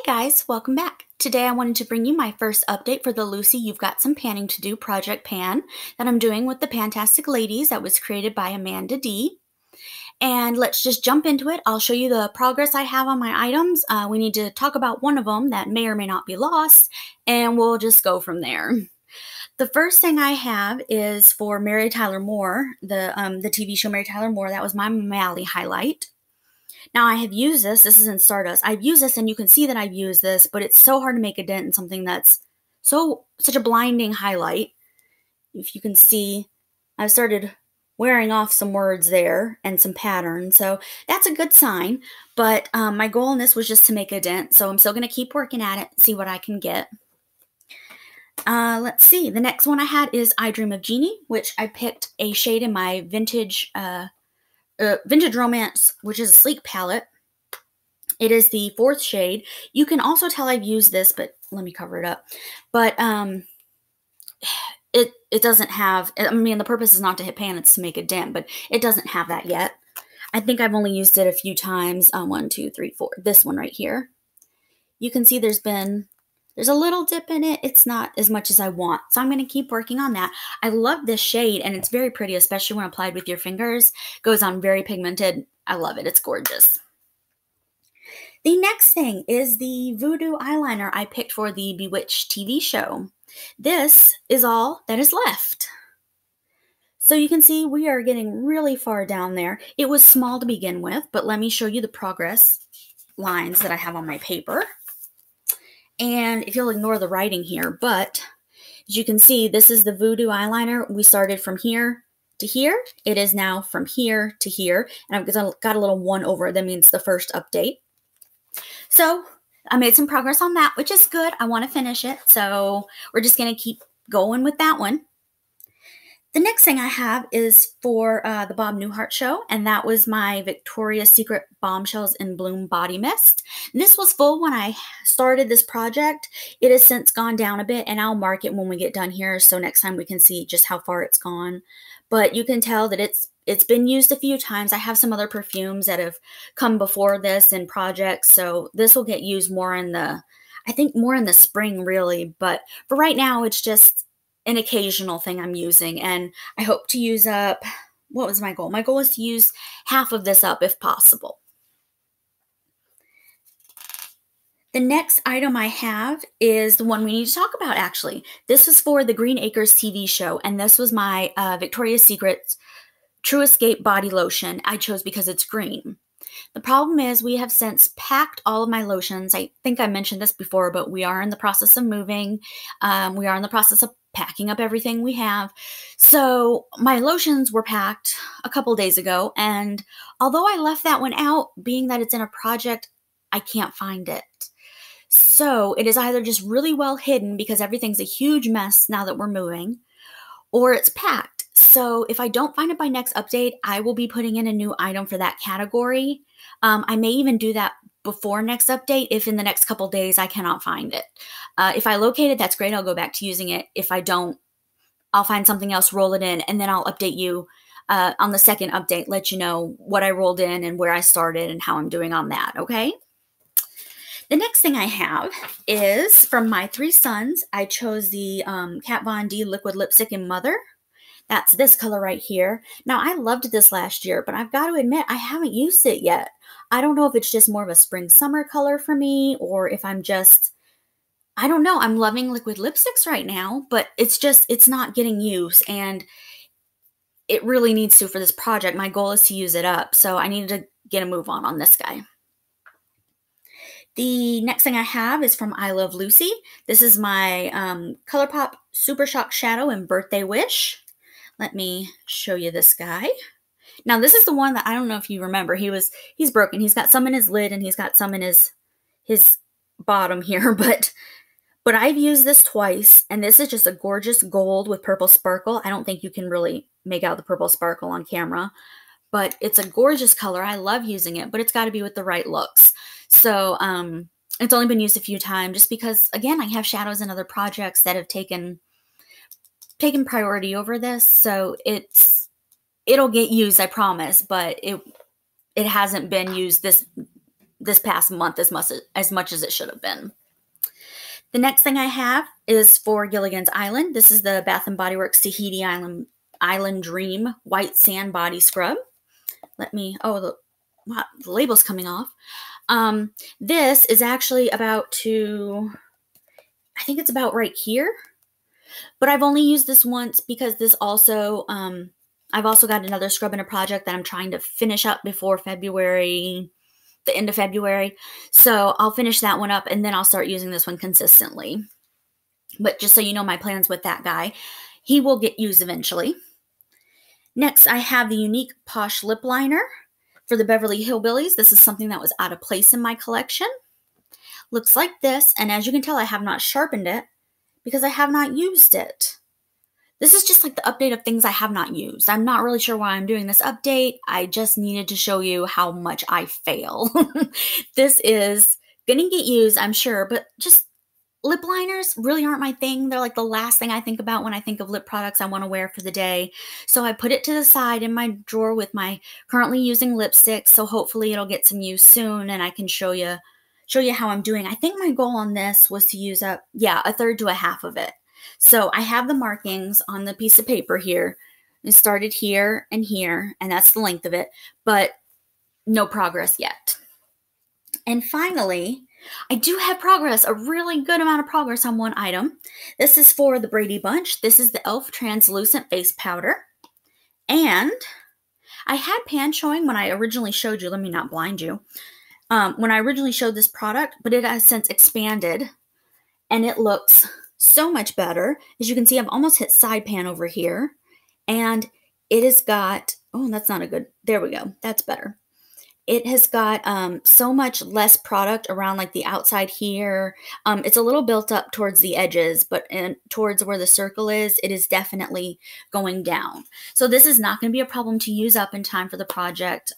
Guys, welcome back. Today I wanted to bring you my first update for the Lucy You've Got Some Panning to Do project pan that I'm doing with the Pantastic Ladies that was created by Amanda D. And let's just jump into it. I'll show you the progress I have on my items. We need to talk about one of them that may or may not be lost, and we'll just go from there. The first thing I have is for Mary Tyler Moore, the TV show Mary Tyler Moore. That was my Mally highlight. Now I have used this is in Stardust. I've used this and you can see that I've used this, but it's so hard to make a dent in something that's such a blinding highlight. If you can see, I've started wearing off some words there and some patterns, so that's a good sign. But my goal in this was just to make a dent, so I'm still going to keep working at it, see what I can get. Let's see, the next one I had is I Dream of Jeannie, which I picked a shade in my Vintage Romance, which is a sleek palette. It is the 4th shade. You can also tell I've used this, but let me cover it up. But it doesn't have, I mean, the purpose is not to hit pan, it's to make a dent, but it doesn't have that yet. I think I've only used it a few times. 1, 2, 3, 4. This one right here. You can see there's a little dip in it. It's not as much as I want. So I'm going to keep working on that. I love this shade and it's very pretty, especially when applied with your fingers. Goes on very pigmented. I love it. It's gorgeous. The next thing is the Voodoo eyeliner I picked for the Bewitched TV show. This is all that is left. So you can see we are getting really far down there. It was small to begin with, but let me show you the progress lines that I have on my paper. And if you'll ignore the writing here, but as you can see, this is the Voodoo eyeliner. We started from here to here. It is now from here to here. And I've got a little 1 over. That means the first update. So I made some progress on that, which is good. I want to finish it. So we're just going to keep going with that one. The next thing I have is for the Bob Newhart show, and that was my Victoria's Secret Bombshells in Bloom Body Mist. And this was full when I started this project. It has since gone down a bit, and I'll mark it when we get done here, so next time we can see just how far it's gone. But you can tell that it's been used a few times. I have some other perfumes that have come before this in projects, so this will get used more in the, I think more in the spring, really. But for right now, it's just an occasional thing I'm using, and I hope to use up, what was my goal? My goal is to use half of this up if possible. The next item I have is the one we need to talk about, actually. This was for the Green Acres TV show, and this was my Victoria's Secret True Escape Body Lotion. I chose because it's green. The problem is we have since packed all of my lotions. I think I mentioned this before, but we are in the process of moving. We are in the process of packing up everything we have. So my lotions were packed a couple days ago, and although I left that one out, being that it's in a project, I can't find it. So it is either just really well hidden because everything's a huge mess now that we're moving, or it's packed. So if I don't find it by next update, I will be putting in a new item for that category. I may even do that before next update if in the next couple days I cannot find it. If I locate it, that's great. I'll go back to using it. If I don't, I'll find something else, roll it in, and then I'll update you on the second update, let you know what I rolled in and where I started and how I'm doing on that, okay? The next thing I have is from my 3 sons. I chose the Kat Von D Liquid Lipstick in Mother. That's this color right here. Now, I loved this last year, but I've got to admit, I haven't used it yet. I don't know if it's just more of a spring-summer color for me, or if I'm just, I don't know. I'm loving liquid lipsticks right now, but it's not getting used, and it really needs to for this project. My goal is to use it up, so I needed to get a move on this guy. The next thing I have is from I Love Lucy. This is my ColourPop Super Shock Shadow in Birthday Wish. Let me show you this guy. Now, this is the one that I don't know if you remember. He's broken. He's got some in his lid and he's got some in his bottom here, but I've used this twice, and this is just a gorgeous gold with purple sparkle. I don't think you can really make out the purple sparkle on camera, but it's a gorgeous color. I love using it, but it's got to be with the right looks. So it's only been used a few times just because, again, I have shadows in other projects that have taken priority over this, so it'll get used, I promise, but it hasn't been used this past month as much as it should have been. The next thing I have is for Gilligan's Island. This is the Bath & Body Works Tahiti Island Dream White Sand Body Scrub. The label's coming off. This is actually I think it's about right here. But I've only used this once because this also, I've also got another scrub in a project that I'm trying to finish up before February, the end of February. So I'll finish that one up and then I'll start using this one consistently. But just so you know, my plans with that guy, he will get used eventually. Next, I have the Unique Posh Lip Liner for the Beverly Hillbillies. This is something that was out of place in my collection. Looks like this, and as you can tell, I have not sharpened it because I have not used it. This is just like the update of things I have not used. I'm not really sure why I'm doing this update. I just needed to show you how much I fail. This is going to get used, I'm sure, but just lip liners really aren't my thing. They're like the last thing I think about when I think of lip products I want to wear for the day. So I put it to the side in my drawer with my currently using lipstick. So hopefully it'll get some use soon and I can show you how I'm doing. I think my goal on this was to use up, a third to a half of it. So I have the markings on the piece of paper here. It started here, and that's the length of it, but no progress yet. And finally, I do have progress, a really good amount of progress on one item. This is for the Brady Bunch. This is the e.l.f. Translucent Face Powder. And I had pan showing when I originally showed you. Let me not blind you. When I originally showed this product, but it has since expanded and it looks so much better. As you can see, I've almost hit side pan over here and it has got, that's not a good, there we go. That's better. It has got so much less product around like the outside here. It's a little built up towards the edges, but towards where the circle is, it is definitely going down. So this is not going to be a problem to use up in time for the project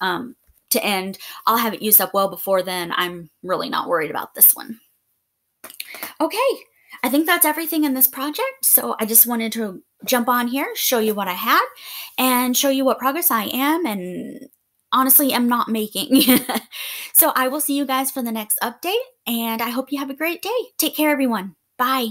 to end. I'll have it used up well before then. I'm really not worried about this one. Okay, I think that's everything in this project. So I just wanted to jump on here, show you what I had, and show you what progress I am and honestly am not making. So I will see you guys for the next update, and I hope you have a great day. Take care, everyone. Bye.